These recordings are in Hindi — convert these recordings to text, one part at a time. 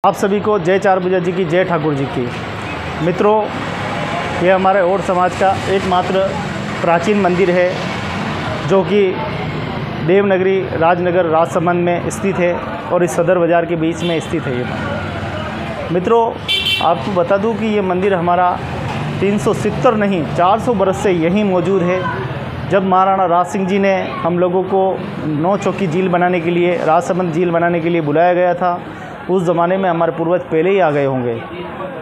आप सभी को जय चारभुजा जी की, जय ठाकुर जी की। मित्रों, यह हमारे और समाज का एकमात्र प्राचीन मंदिर है जो कि देवनगरी राजनगर राजसमंद में स्थित है और इस सदर बाज़ार के बीच में स्थित है। ये मित्रों, आपको बता दूं कि ये मंदिर हमारा 370 नहीं 400 बरस से यहीं मौजूद है। जब महाराणा राज सिंह जी ने हम लोगों को 9 चौकी झील बनाने के लिए, राजसमंद झील बनाने के लिए बुलाया गया था, उस ज़माने में हमारे पूर्वज पहले ही आ गए होंगे।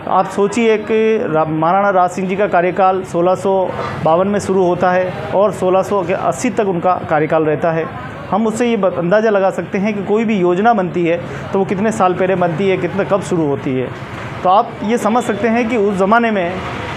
आप सोचिए कि महाराणा राज सिंह जी का कार्यकाल 1652 में शुरू होता है और 1680 तक उनका कार्यकाल रहता है। हम उससे ये अंदाज़ा लगा सकते हैं कि कोई भी योजना बनती है तो वो कितने साल पहले बनती है, कितने कब शुरू होती है। तो आप ये समझ सकते हैं कि उस ज़माने में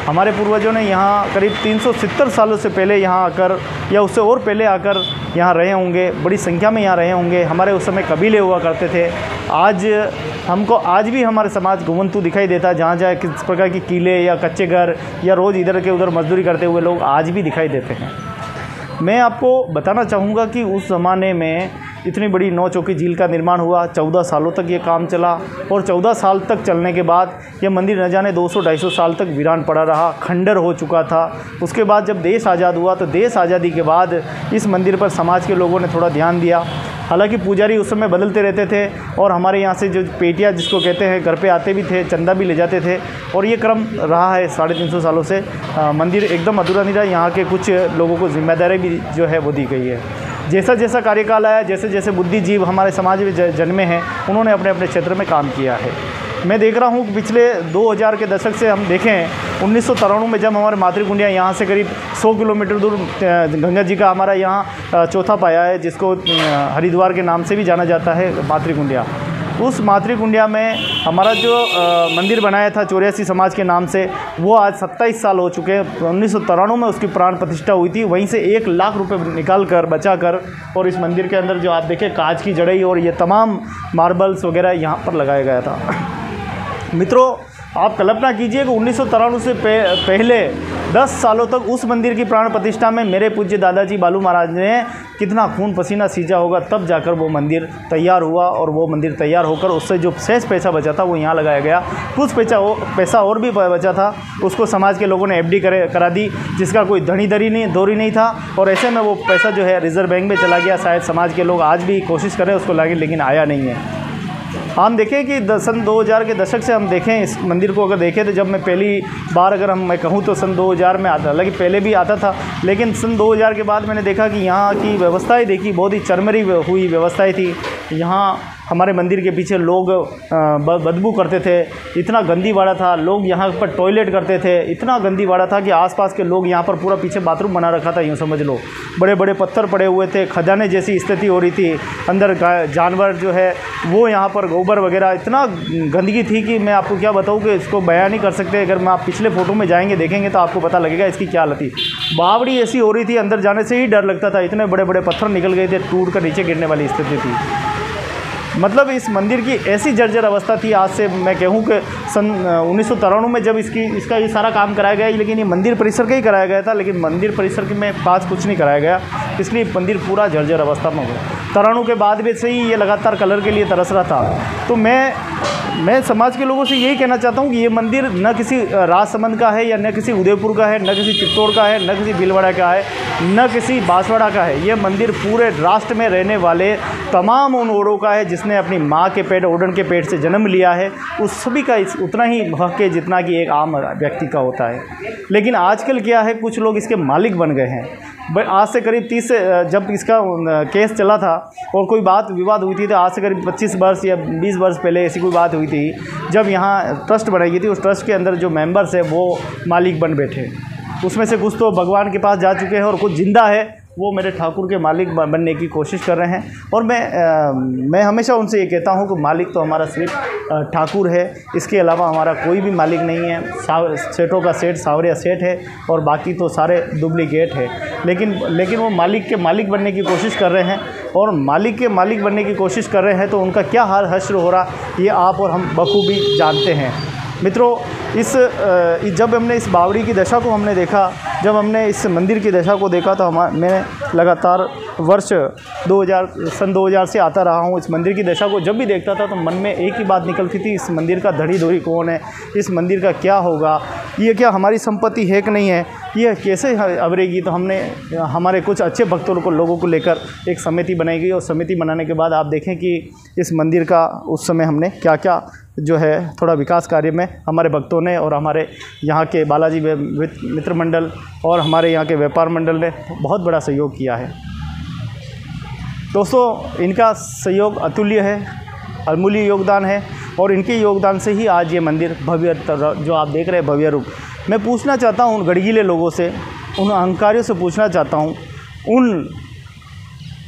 हमारे पूर्वजों ने यहाँ करीब 370 सालों से पहले यहाँ आकर या उससे और पहले आकर यहाँ रहे होंगे, बड़ी संख्या में यहाँ रहे होंगे। हमारे उस समय कबीले हुआ करते थे। आज भी हमारे समाज घुमंतू दिखाई देता है, जहाँ जहाँ किस प्रकार की किले या कच्चे घर या रोज़ इधर के उधर मजदूरी करते हुए लोग आज भी दिखाई देते हैं। मैं आपको बताना चाहूँगा कि उस ज़माने में इतनी बड़ी 9 चौकी झील का निर्माण हुआ। 14 सालों तक ये काम चला और 14 साल तक चलने के बाद ये मंदिर न जाने 200-250 साल तक वीरान पड़ा रहा, खंडर हो चुका था। उसके बाद जब देश आज़ाद हुआ तो देश आज़ादी के बाद इस मंदिर पर समाज के लोगों ने थोड़ा ध्यान दिया। हालांकि पुजारी उस समय बदलते रहते थे और हमारे यहाँ से जो पेटियाँ जिसको कहते हैं घर पे आते भी थे, चंदा भी ले जाते थे और ये क्रम रहा है 350 सालों से। मंदिर एकदम अधूरा नहीं रहा। यहाँ के कुछ लोगों को जिम्मेदारी भी जो है वो दी गई है। जैसा जैसा कार्यकाल आया, जैसे जैसे बुद्धिजीव हमारे समाज में जन्मे हैं, उन्होंने अपने अपने क्षेत्र में काम किया है। मैं देख रहा हूँ कि पिछले 2000 के दशक से हम देखें 1993 में जब हमारे मातृकुंडिया यहाँ से करीब 100 किलोमीटर दूर गंगा जी का हमारा यहाँ चौथा पाया है, जिसको हरिद्वार के नाम से भी जाना जाता है मातृकुंडिया। उस मातृकुंडिया में हमारा जो मंदिर बनाया था 84 समाज के नाम से, वो आज 27 साल हो चुके हैं। 1993 में उसकी प्राण प्रतिष्ठा हुई थी। वहीं से 1 लाख रुपए निकाल कर बचा कर और इस मंदिर के अंदर जो आप देखें कांच की जड़ई और ये तमाम मार्बल्स वगैरह यहाँ पर लगाया गया था। मित्रों, आप कल्पना कीजिए कि 1993 से पहले 10 सालों तक उस मंदिर की प्राण प्रतिष्ठा में मेरे पूज्य दादाजी बालू महाराज ने कितना खून पसीना सींचा होगा, तब जाकर वो मंदिर तैयार हुआ। और वो मंदिर तैयार होकर उससे जो शेष पैसा बचा था वो यहाँ लगाया गया। कुछ पैसा और भी बचा था, उसको समाज के लोगों ने एफडी करा दी, जिसका कोई दौरी नहीं था। और ऐसे में वो पैसा जो है रिजर्व बैंक में चला गया। शायद समाज के लोग आज भी कोशिश करें उसको लागे, लेकिन आया नहीं है। हम देखें कि सन 2000 के दशक से हम देखें इस मंदिर को, अगर देखें तो जब मैं पहली बार मैं कहूँ तो सन 2000 में आता, हालांकि पहले भी आता था, लेकिन सन 2000 के बाद मैंने देखा कि यहाँ की व्यवस्थाएं देखी, बहुत ही चरमरी हुई व्यवस्थाएं थी। यहाँ हमारे मंदिर के पीछे लोग बदबू करते थे, इतना गंदी वाड़ा था। लोग यहाँ पर टॉयलेट करते थे, इतना गंदी वाड़ा था कि आसपास के लोग यहाँ पर पूरा पीछे बाथरूम बना रखा था, यूँ समझ लो। बड़े बड़े पत्थर पड़े हुए थे, खजाने जैसी स्थिति हो रही थी। अंदर जानवर जो है वो यहाँ पर गोबर वगैरह, इतना गंदगी थी कि मैं आपको क्या बताऊँ कि इसको बयान नहीं कर सकते। अगर मैं आप पिछले फ़ोटो में जाएंगे देखेंगे तो आपको पता लगेगा इसकी क्या हालत थी। बावड़ी ऐसी हो रही थी, अंदर जाने से ही डर लगता था, इतने बड़े बड़े पत्थर निकल गए थे, टूट कर नीचे गिरने वाली स्थिति थी। मतलब इस मंदिर की ऐसी जर्जर अवस्था थी। आज से मैं कहूँ कि सन 1993 में जब इसका ये सारा काम कराया गया, लेकिन ये मंदिर परिसर का ही कराया गया था, लेकिन मंदिर परिसर के में पास कुछ नहीं कराया गया, इसलिए मंदिर पूरा जर्जर अवस्था में हो गया। 93 के बाद भी से ही ये लगातार कलर के लिए तरस रहा था। तो मैं समाज के लोगों से यही कहना चाहता हूँ कि ये मंदिर न किसी राजसमंद का है, या न किसी उदयपुर का है, न किसी चित्तौड़ का है, न किसी भीलवाड़ा का है, न किसी बांसवाड़ा का है। ये मंदिर पूरे राष्ट्र में रहने वाले तमाम उन ओरों का है जिसने अपनी माँ के पेट, ओडन के पेट से जन्म लिया है। उस सभी का उतना ही हक है जितना कि एक आम व्यक्ति का होता है। लेकिन आजकल क्या है, कुछ लोग इसके मालिक बन गए हैं। आज से करीब 30 से जब इसका केस चला था और कोई बात विवाद हुई थी, तो आज से करीब 25 वर्ष या 20 वर्ष पहले ऐसी कोई बात हुई थी, जब यहाँ ट्रस्ट बनाई गई थी। उस ट्रस्ट के अंदर जो मेंबर्स हैं वो मालिक बन बैठे। उसमें से कुछ तो भगवान के पास जा चुके हैं और कुछ जिंदा है, वो मेरे ठाकुर के मालिक बनने की कोशिश कर रहे हैं। और मैं हमेशा उनसे ये कहता हूँ कि मालिक तो हमारा सिर्फ ठाकुर है, इसके अलावा हमारा कोई भी मालिक नहीं है। सेठों का सेठ सावरिया सेठ है और बाकी तो सारे डुप्लीकेट है। लेकिन वो मालिक के मालिक बनने की कोशिश कर रहे हैं, और मालिक के मालिक बनने की कोशिश कर रहे हैं तो उनका क्या हाल हश्र हो रहा, ये आप और हम बखूबी जानते हैं। मित्रों, जब हमने इस बावड़ी की दशा को हमने देखा, जब हमने इस मंदिर की दशा को देखा, तो मैंने लगातार वर्ष सन 2000 से आता रहा हूँ। इस मंदिर की दशा को जब भी देखता था तो मन में एक ही बात निकलती थी, इस मंदिर का धड़ी धोरी कौन है, इस मंदिर का क्या होगा, ये क्या हमारी संपत्ति है कि नहीं है, ये कैसे अवरेगी। तो हमने हमारे कुछ अच्छे भक्तों को लोगों को लेकर एक समिति बनाई गई और समिति बनाने के बाद आप देखें कि इस मंदिर का उस समय हमने क्या क्या जो है थोड़ा विकास कार्य में हमारे भक्तों ने और हमारे यहाँ के बालाजी मित्र मंडल और हमारे यहाँ के व्यापार मंडल ने बहुत बड़ा सहयोग किया है। दोस्तों, इनका सहयोग अतुल्य है, अमूल्य योगदान है और इनके योगदान से ही आज ये मंदिर भव्य जो आप देख रहे हैं भव्य रूप। मैं पूछना चाहता हूँ उन गड़गीले लोगों से, उन अहंकारियों से पूछना चाहता हूँ, उन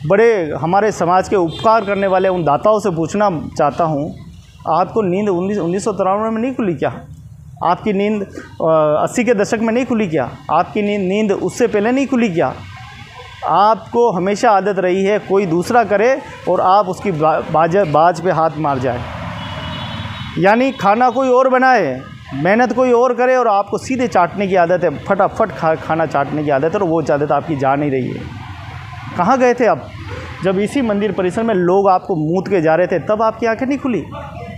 बड़े हमारे समाज के उपकार करने वाले उन दाताओं से पूछना चाहता हूँ, आपको नींद 1993 में नहीं खुली क्या? आपकी नींद 80 के दशक में नहीं खुली क्या? आपकी नींद उससे पहले नहीं खुली क्या? आपको हमेशा आदत रही है कोई दूसरा करे और आप उसकी बाज पे हाथ मार जाए, यानी खाना कोई और बनाए, मेहनत कोई और करे और आपको सीधे चाटने की आदत है, फटाफट खाना चाटने की आदत है और वो आदत आपकी जा नहीं रही है। कहाँ गए थे आप? जब इसी मंदिर परिसर में लोग आपको मूत के जा रहे थे तब आपकी आंखें नहीं खुली?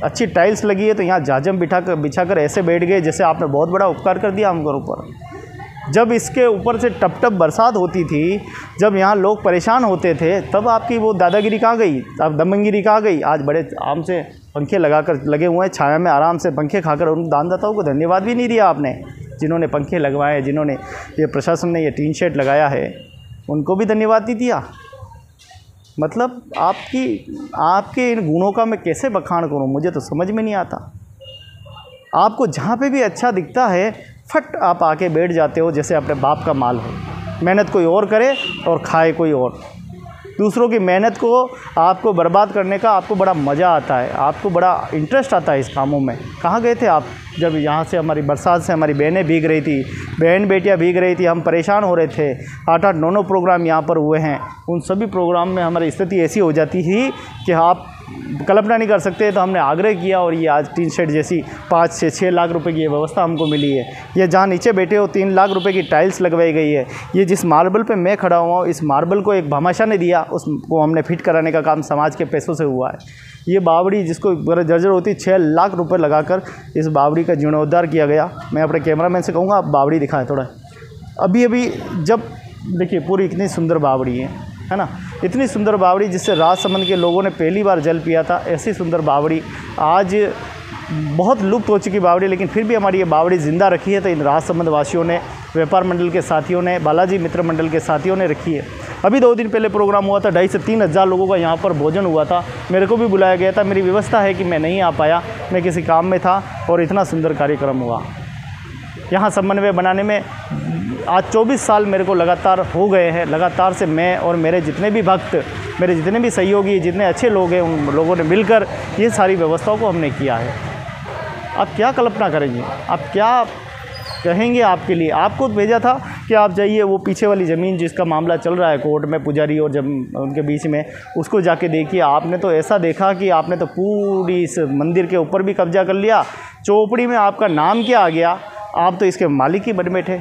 अच्छी टाइल्स लगी है तो यहाँ जाजम बिछाकर ऐसे बैठ गए जैसे आपने बहुत बड़ा उपकार कर दिया हमको ऊपर। जब इसके ऊपर से टप टप बरसात होती थी, जब यहाँ लोग परेशान होते थे, तब आपकी वो दादागिरी कहाँ गई, अब दमनगिरी कहाँ गई? आज बड़े आराम से पंखे लगाकर लगे हुए हैं, छाया में आराम से पंखे खाकर उन दानदाताओं को धन्यवाद भी नहीं दिया आपने, जिन्होंने पंखे लगवाए, जिन्होंने ये प्रशासन ने ये टीन शेड लगाया है, उनको भी धन्यवाद नहीं दिया। मतलब आपके इन गुणों का मैं कैसे बखान करूं, मुझे तो समझ में नहीं आता। आपको जहाँ पे भी अच्छा दिखता है फट आप आके बैठ जाते हो जैसे अपने बाप का माल हो। मेहनत कोई और करे और खाए कोई और। दूसरों की मेहनत को आपको बर्बाद करने का आपको बड़ा मज़ा आता है, आपको बड़ा इंटरेस्ट आता है इस कामों में। कहाँ गए थे आप जब यहाँ से हमारी बरसात से हमारी बहनें भीग रही थी, बहन बेटियाँ भीग रही थी, हम परेशान हो रहे थे। 8-8 9 प्रोग्राम यहाँ पर हुए हैं। उन सभी प्रोग्राम में हमारी स्थिति ऐसी हो जाती थी कि आप कल्पना नहीं कर सकते। तो हमने आग्रह किया और ये आज टीन शेड जैसी 5 से 6 लाख रुपए की ये व्यवस्था हमको मिली है। ये जहाँ नीचे बैठे हो 3 लाख रुपए की टाइल्स लगवाई गई है। ये जिस मार्बल पे मैं खड़ा हुआ हूँ, इस मार्बल को एक भामाशाह ने दिया, उसको हमने फिट कराने का काम समाज के पैसों से हुआ है। ये बावड़ी जिसको जर्जर होती 6 लाख रुपए लगाकर इस बावड़ी का जीर्णोद्धार किया गया। मैं अपने कैमरामैन से कहूँगा आप बावड़ी दिखाएं थोड़ा। अभी जब देखिए पूरी इतनी सुंदर बावड़ी है ना, इतनी सुंदर बावड़ी जिससे राजसमंद के लोगों ने पहली बार जल पिया था, ऐसी सुंदर बावड़ी आज बहुत लुप्त हो चुकी बावड़ी, लेकिन फिर भी हमारी ये बावड़ी ज़िंदा रखी है। तो इन राजसमंद वासियों ने, व्यापार मंडल के साथियों ने, बालाजी मित्र मंडल के साथियों ने रखी है। अभी 2 दिन पहले प्रोग्राम हुआ था, 2,500 से 3,000 लोगों का यहाँ पर भोजन हुआ था। मेरे को भी बुलाया गया था, मेरी व्यवस्था है कि मैं नहीं आ पाया, मैं किसी काम में था और इतना सुंदर कार्यक्रम हुआ। यहाँ समन्वय बनाने में आज 24 साल मेरे को लगातार हो गए हैं। लगातार से मैं और मेरे जितने भी भक्त, मेरे जितने भी सहयोगी, जितने अच्छे लोग हैं, उन लोगों ने मिलकर ये सारी व्यवस्थाओं को हमने किया है। आप क्या कल्पना करेंगे, आप क्या कहेंगे? आपके लिए आपको भेजा था कि आप जाइए वो पीछे वाली ज़मीन जिसका मामला चल रहा है कोर्ट में, पुजारी और जब उनके बीच में, उसको जाके देखिए। आपने तो ऐसा देखा कि आपने तो पूरी इस मंदिर के ऊपर भी कब्जा कर लिया। चौपड़ी में आपका नाम क्या आ गया, आप तो इसके मालिक ही बन बैठे।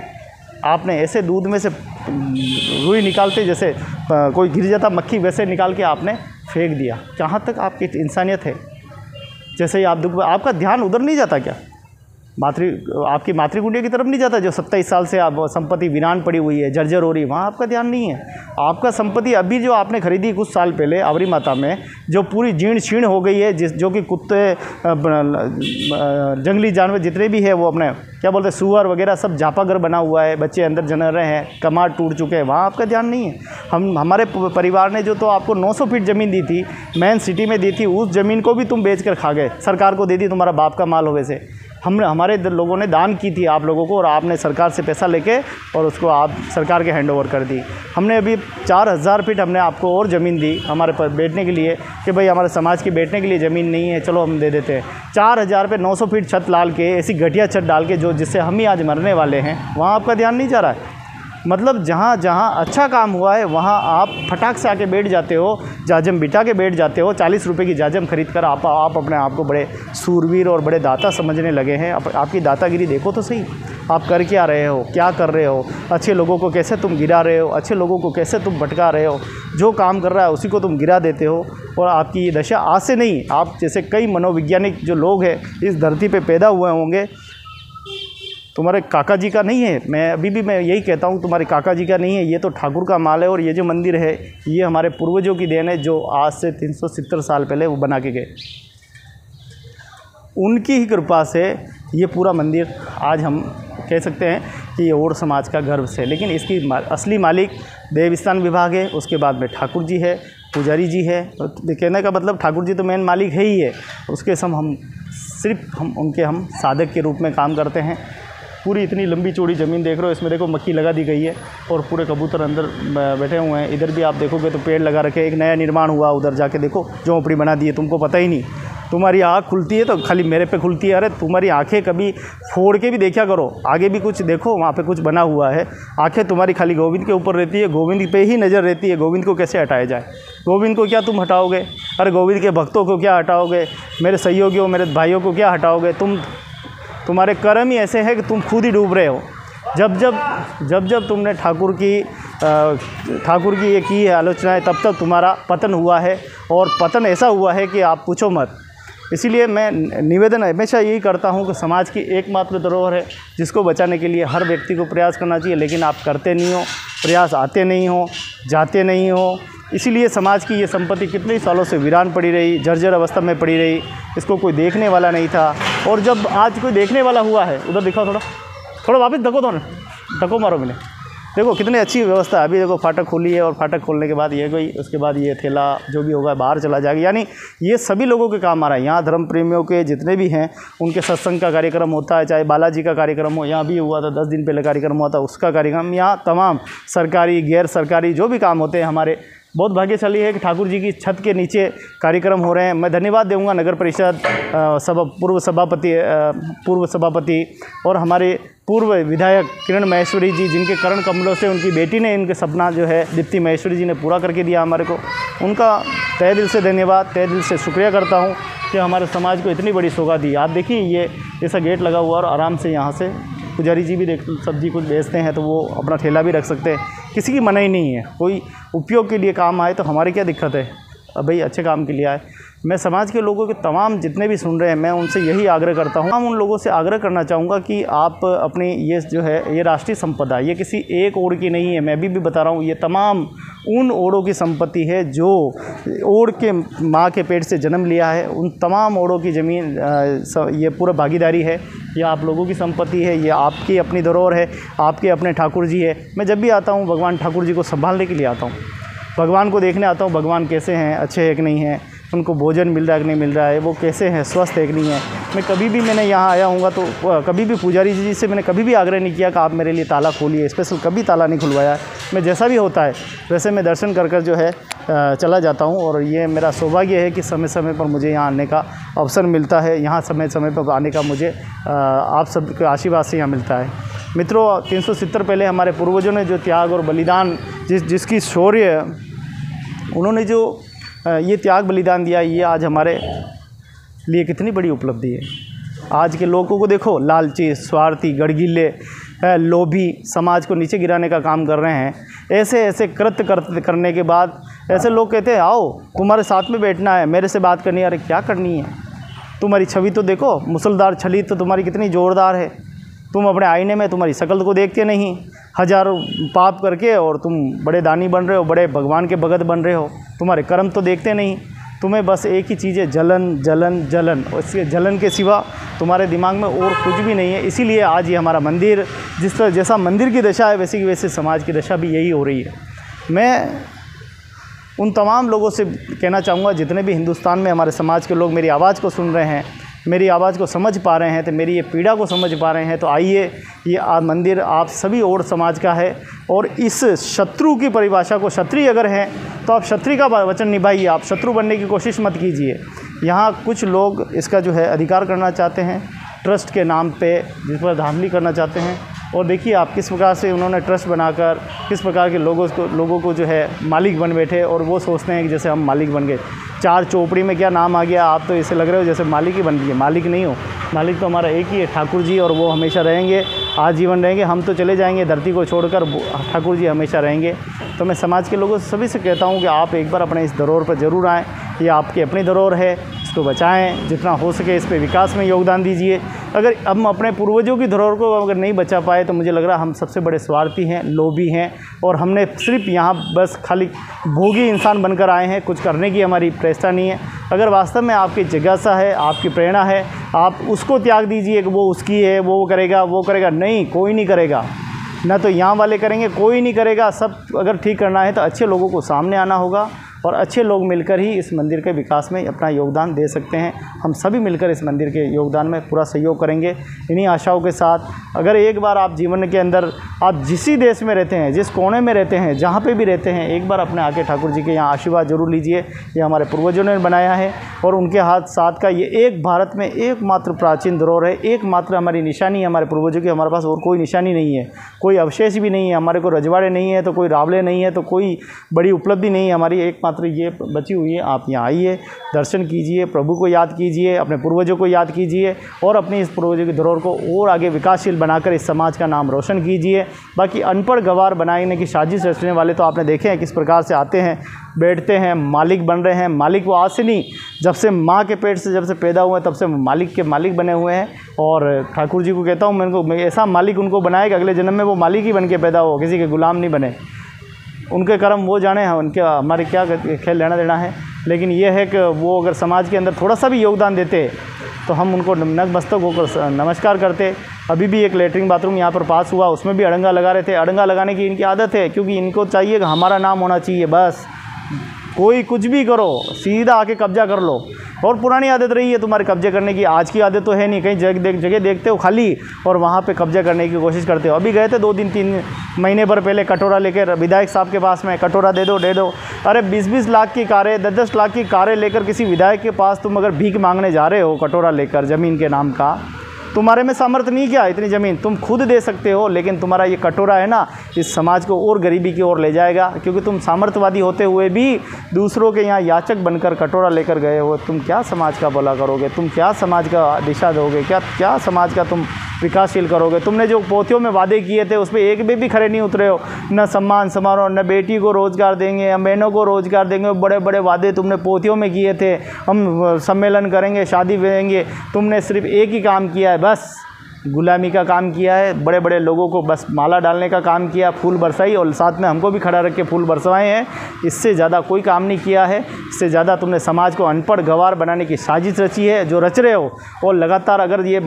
आपने ऐसे दूध में से रुई निकालते जैसे कोई गिर जाता मक्खी, वैसे निकाल के आपने फेंक दिया। कहाँ तक आपकी इंसानियत है? जैसे ही आप दुख, आपका ध्यान उधर नहीं जाता क्या? आपकी मातृकुंडिया की तरफ नहीं जाता जो 27 साल से आप संपत्ति वीरान पड़ी हुई है, जर्जर हो रही है, वहाँ आपका ध्यान नहीं है। आपका संपत्ति अभी जो आपने खरीदी कुछ साल पहले अवरी माता में, जो पूरी जीर्ण शीर्ण हो गई है, जो कि कुत्ते, जंगली जानवर जितने भी है वो अपने क्या बोलते हैं, सुअर वगैरह सब झापाघर बना हुआ है, बच्चे अंदर जन रहे हैं, कमाद टूट चुके हैं, वहाँ आपका ध्यान नहीं है। हमारे परिवार ने जो तो आपको 900 फीट ज़मीन दी थी, मेन सिटी में दी थी, उस ज़मीन को भी तुम बेच कर खा गए, सरकार को दे दी, तुम्हारा बाप का माल हो। वैसे हमारे लोगों ने दान की थी आप लोगों को, और आपने सरकार से पैसा लेके और उसको आप सरकार के हैंड ओवर कर दी। हमने अभी 4000 फीट हमने आपको और ज़मीन दी हमारे पर बैठने के लिए कि भाई हमारे समाज की बैठने के लिए ज़मीन नहीं है, चलो हम दे देते हैं। 4000 पे 900 फीट छत डाल के, ऐसी घटिया छत डाल के जो जिससे हम ही आज मरने वाले हैं, वहाँ आपका ध्यान नहीं जा रहा है। मतलब जहाँ जहाँ अच्छा काम हुआ है वहाँ आप फटाक से आके बैठ जाते हो, जाजम बिठा के बैठ जाते हो। 40 रुपए की जाजम खरीद कर आप अपने आप को बड़े सूरवीर और बड़े दाता समझने लगे हैं। आपकी दातागिरी देखो तो सही, आप कर क्या रहे हो, क्या कर रहे हो, अच्छे लोगों को कैसे तुम गिरा रहे हो, अच्छे लोगों को कैसे तुम भटका रहे हो। जो काम कर रहा है उसी को तुम गिरा देते हो। और आपकी ये दशा आज से नहीं, आप जैसे कई मनोवैज्ञानिक जो लोग हैं इस धरती पे पैदा हुए होंगे, तुम्हारे काका जी का नहीं है। मैं यही कहता हूँ, तुम्हारे काका जी का नहीं है, ये तो ठाकुर का माल है। और ये जो मंदिर है ये हमारे पूर्वजों की देन है, जो आज से 370 साल पहले वो बना के गए। उनकी ही कृपा से ये पूरा मंदिर आज हम कह सकते हैं कि ये और समाज का गर्व से। लेकिन इसकी असली मालिक देवस्थान विभाग है, उसके बाद में ठाकुर जी है, पुजारी जी है। कहने का मतलब ठाकुर जी तो मेन मालिक है ही है, उसके हम सिर्फ उनके साधक के रूप में काम करते हैं। पूरी इतनी लंबी चौड़ी ज़मीन देख रहे हो, इसमें देखो मक्खी लगा दी गई है और पूरे कबूतर अंदर बैठे हुए हैं। इधर भी आप देखोगे तो पेड़ लगा रखे, एक नया निर्माण हुआ, उधर जाके देखो झोंपड़ी बना दी है, तुमको पता ही नहीं। तुम्हारी आँख खुलती है तो खाली मेरे पे खुलती है। अरे तुम्हारी आंखें कभी फोड़ के भी देखा करो, आगे भी कुछ देखो, वहाँ पे कुछ बना हुआ है। आंखें तुम्हारी खाली गोविंद के ऊपर रहती है, गोविंद पे ही नज़र रहती है। गोविंद को कैसे हटाया जाए? गोविंद को क्या तुम हटाओगे? अरे गोविंद के भक्तों को क्या हटाओगे? मेरे सहयोगियों, मेरे भाइयों को क्या हटाओगे? तुम्हारे कर्म ही ऐसे हैं कि तुम खुद ही डूब रहे हो। जब तुमने ठाकुर की ये की है आलोचनाएँ, तब तुम्हारा पतन हुआ है। और पतन ऐसा हुआ है कि आप पूछो मत। इसीलिए मैं निवेदन हमेशा यही करता हूं कि समाज की एकमात्र धरोहर है, जिसको बचाने के लिए हर व्यक्ति को प्रयास करना चाहिए। लेकिन आप करते नहीं हो, प्रयास आते नहीं हो, जाते नहीं हो। इसीलिए समाज की ये संपत्ति कितने सालों से वीरान पड़ी रही, जर्जर अवस्था में पड़ी रही। इसको कोई देखने वाला नहीं था। और जब आज कोई देखने वाला हुआ है, उधर दिखाओ, थोड़ा वापस धक्को मारो। मैंने देखो कितनी अच्छी व्यवस्था है। अभी देखो फाटक खोली है और फाटक खोलने के बाद ये गई, उसके बाद ये ठेला जो भी होगा बाहर चला जाएगा। यानी ये सभी लोगों के काम आ रहा है। यहाँ धर्म प्रेमियों के जितने भी हैं उनके सत्संग का कार्यक्रम होता है, चाहे बालाजी का कार्यक्रम हो, यहाँ भी हुआ था 10 दिन पहले कार्यक्रम हुआ था, उसका कार्यक्रम। यहाँ तमाम सरकारी गैर सरकारी जो भी काम होते हैं, हमारे बहुत भाग्यशाली है कि ठाकुर जी की छत के नीचे कार्यक्रम हो रहे हैं। मैं धन्यवाद दूंगा नगर परिषद पूर्व सभापति और हमारे पूर्व विधायक किरण महेश्वरी जी, जिनके करण कमलों से उनकी बेटी ने इनके सपना जो है दीप्ति महेश्वरी जी ने पूरा करके दिया हमारे को। उनका तहे दिल से धन्यवाद, तहे दिल से शुक्रिया करता हूँ कि हमारे समाज को इतनी बड़ी सौगात दी। आप देखिए ये ऐसा गेट लगा हुआ और आराम से यहाँ से पुजारी जी भी सब्जी कुछ बेचते हैं तो वो अपना ठेला भी रख सकते हैं, किसी की मनाही नहीं है। कोई उपयोग के लिए काम आए तो हमारी क्या दिक्कत है? अब भाई अच्छे काम के लिए आए। मैं समाज के लोगों के तमाम जितने भी सुन रहे हैं, मैं उनसे यही आग्रह करता हूँ। हम उन लोगों से आग्रह करना चाहूँगा कि आप अपनी ये जो है ये राष्ट्रीय संपदा, ये किसी एक ओड़ की नहीं है। मैं भी बता रहा हूँ, ये तमाम उन ओड़ों की संपत्ति है जो ओड़ के माँ के पेट से जन्म लिया है। उन तमाम ओड़ों की ज़मीन ये पूरा भागीदारी है, ये आप लोगों की संपत्ति है, ये आपकी अपनी धरोहर है, आपके अपने ठाकुर जी है। मैं जब भी आता हूँ भगवान ठाकुर जी को संभालने के लिए आता हूँ, भगवान को देखने आता हूँ, भगवान कैसे हैं, अच्छे है कि नहीं है, उनको भोजन मिल रहा है कि नहीं मिल रहा है, वो कैसे हैं, स्वस्थ है कि नहीं है। मैं कभी भी मैंने यहाँ आया हूँगा तो कभी भी पुजारी जी से मैंने कभी भी आग्रह नहीं किया कि आप मेरे लिए ताला खोलिए, स्पेशल कभी ताला नहीं खुलवाया। मैं जैसा भी होता है वैसे मैं दर्शन कर जो है चला जाता हूँ। और ये मेरा सौभाग्य है कि समय समय पर मुझे यहाँ आने का अवसर मिलता है। यहाँ समय समय पर आने का मुझे आप सबके आशीर्वाद से यहाँ मिलता है। मित्रों, 370 पहले हमारे पूर्वजों ने जो त्याग और बलिदान जिसकी शौर्य उन्होंने जो ये त्याग बलिदान दिया, ये आज हमारे लिए कितनी बड़ी उपलब्धि है। आज के लोगों को देखो, लालची, स्वार्थी, गड़गिले, लोभी, समाज को नीचे गिराने का काम कर रहे हैं। ऐसे कृत्य करने के बाद ऐसे लोग कहते हैं आओ तुम्हारे साथ में बैठना है, मेरे से बात करनी है। अरे क्या करनी है? तुम्हारी छवि तो देखो, मुसलधार छली तो तुम्हारी कितनी ज़ोरदार है। तुम अपने आईने में तुम्हारी शक्ल को देखते नहीं, हज़ारों पाप करके और तुम बड़े दानी बन रहे हो, बड़े भगवान के भगत बन रहे हो। तुम्हारे कर्म तो देखते नहीं, तुम्हें बस एक ही चीज़ है, जलन जलन जलन। और इसके जलन के सिवा तुम्हारे दिमाग में और कुछ भी नहीं है। इसीलिए आज ये हमारा मंदिर, जिस तरह जैसा मंदिर की दशा है वैसी की वैसे समाज की दशा भी यही हो रही है। मैं उन तमाम लोगों से कहना चाहूँगा, जितने भी हिंदुस्तान में हमारे समाज के लोग मेरी आवाज़ को सुन रहे हैं, मेरी आवाज़ को समझ पा रहे हैं, तो मेरी ये पीड़ा को समझ पा रहे हैं, तो आइए, ये मंदिर आप सभी और समाज का है। और इस शत्रु की परिभाषा को, क्षत्रिय अगर हैं तो आप क्षत्रिय का वचन निभाइए, आप शत्रु बनने की कोशिश मत कीजिए। यहाँ कुछ लोग इसका जो है अधिकार करना चाहते हैं, ट्रस्ट के नाम पे जिस पर धांधली करना चाहते हैं। और देखिए आप किस प्रकार से उन्होंने ट्रस्ट बनाकर किस प्रकार के लोगों को जो है मालिक बन बैठे, और वो सोचते हैं कि जैसे हम मालिक बन गए। 4 चौपड़ी में क्या नाम आ गया, आप तो ऐसे लग रहे हो जैसे मालिक ही बन गए। मालिक नहीं हो, मालिक तो हमारा एक ही है, ठाकुर जी, और वो हमेशा रहेंगे, आजीवन रहेंगे। हम तो चले जाएंगे धरती को छोड़कर, ठाकुर जी हमेशा रहेंगे। तो मैं समाज के लोगों सभी से कहता हूँ कि आप एक बार अपने इस धरोहर पर ज़रूर आएँ। ये आपकी अपनी धरोहर है, इसको बचाएं, जितना हो सके इस पे विकास में योगदान दीजिए। अगर हम अपने पूर्वजों की धरोहर को अगर नहीं बचा पाए तो मुझे लग रहा है हम सबसे बड़े स्वार्थी हैं, लोभी हैं, और हमने सिर्फ यहाँ बस खाली भोगी इंसान बनकर आए हैं, कुछ करने की हमारी प्रचेष्टा नहीं है। अगर वास्तव में आपकी जिज्ञासा है, आपकी प्रेरणा है, आप उसको त्याग दीजिए कि वो उसकी है, वो करेगा। नहीं, कोई नहीं करेगा, ना तो यहाँ वाले करेंगे, कोई नहीं करेगा। सब अगर ठीक करना है तो अच्छे लोगों को सामने आना होगा, और अच्छे लोग मिलकर ही इस मंदिर के विकास में अपना योगदान दे सकते हैं। हम सभी मिलकर इस मंदिर के योगदान में पूरा सहयोग करेंगे। इन्हीं आशाओं के साथ अगर एक बार आप जीवन के अंदर आप जिस देश में रहते हैं, जिस कोने में रहते हैं, जहाँ पे भी रहते हैं, एक बार अपने आके ठाकुर जी के यहाँ आशीर्वाद जरूर लीजिए। ये हमारे पूर्वजों ने बनाया है, और उनके हाथ साथ का ये एक भारत में एकमात्र प्राचीन धरोहर है, एकमात्र हमारी निशानी है हमारे पूर्वजों की। हमारे पास और कोई निशानी नहीं है, कोई अवशेष भी नहीं है, हमारे को रजवाड़े नहीं है, तो कोई रावले नहीं है, तो कोई बड़ी उपलब्धि नहीं है हमारी, एकमात्र ये बची हुई है। आप यहाँ आइए, दर्शन कीजिए, प्रभु को याद कीजिए, अपने पूर्वजों को याद कीजिए, और अपनी इस पूर्वजों की धरोहर को और आगे विकासशील बनाकर इस समाज का नाम रोशन कीजिए। बाकी अनपढ़ गवार बनाने की साजिश रचने वाले तो आपने देखे हैं किस प्रकार से आते हैं, बैठते हैं, मालिक बन रहे हैं। मालिक वो आज से नहीं, जब से माँ के पेट से जब से पैदा हुए तब से मालिक के मालिक बने हुए हैं। और ठाकुर जी को कहता हूँ मैं ऐसा मालिक उनको बनाए कि अगले जन्म में वो मालिक ही बन के पैदा हो, किसी के गुलाम नहीं बने। उनके कर्म वो जाने हैं, उनके हमारे क्या खेल लेना देना है। लेकिन ये है कि वो अगर समाज के अंदर थोड़ा सा भी योगदान देते तो हम उनको नतमस्तक होकर नमस्कार करते। अभी भी एक लेटरिन बाथरूम यहाँ पर पास हुआ, उसमें भी अड़ंगा लगा रहे थे। अड़ंगा लगाने की इनकी आदत है, क्योंकि इनको चाहिए कि हमारा नाम होना चाहिए। बस कोई कुछ भी करो, सीधा आके कब्जा कर लो। और पुरानी आदत रही है तुम्हारे कब्जे करने की, आज की आदत तो है नहीं। कहीं जगह देखते हो खाली और वहाँ पे कब्जा करने की कोशिश करते हो। अभी गए थे 2 दिन 3 महीने भर पहले कटोरा लेकर विधायक साहब के पास में, कटोरा दे दो। अरे 20-20 लाख की कारें, 10-10 लाख की कारें लेकर किसी विधायक के पास तुम अगर भीख मांगने जा रहे हो कटोरा लेकर ज़मीन के नाम का, तुम्हारे में सामर्थ्य नहीं क्या इतनी ज़मीन तुम खुद दे सकते हो, लेकिन तुम्हारा ये कटोरा है ना, इस समाज को और गरीबी की ओर ले जाएगा। क्योंकि तुम सामर्थ्यवादी होते हुए भी दूसरों के यहाँ याचक बनकर कटोरा लेकर गए हो। तुम क्या समाज का भला करोगे? तुम क्या समाज का दिशा दोगे? क्या समाज का तुम विकासशील करोगे? तुमने जो पोथियों में वादे किए थे उस पर एक भी खड़े नहीं उतरे हो। न सम्मान समारोह, न बेटी को रोज़गार देंगे, हम बहनों को रोज़गार देंगे। बड़े बड़े वादे तुमने पोथियों में किए थे, हम सम्मेलन करेंगे, शादी करेंगे। तुमने सिर्फ एक ही काम किया है, बस गुलामी का काम किया है। बड़े बड़े लोगों को बस माला डालने का काम किया, फूल बरसाई, और साथ में हमको भी खड़ा रख के फूल बरसवाए हैं। इससे ज़्यादा कोई काम नहीं किया है। इससे ज़्यादा तुमने समाज को अनपढ़ गवार बनाने की साजिश रची है, जो रच रहे हो। और लगातार अगर ये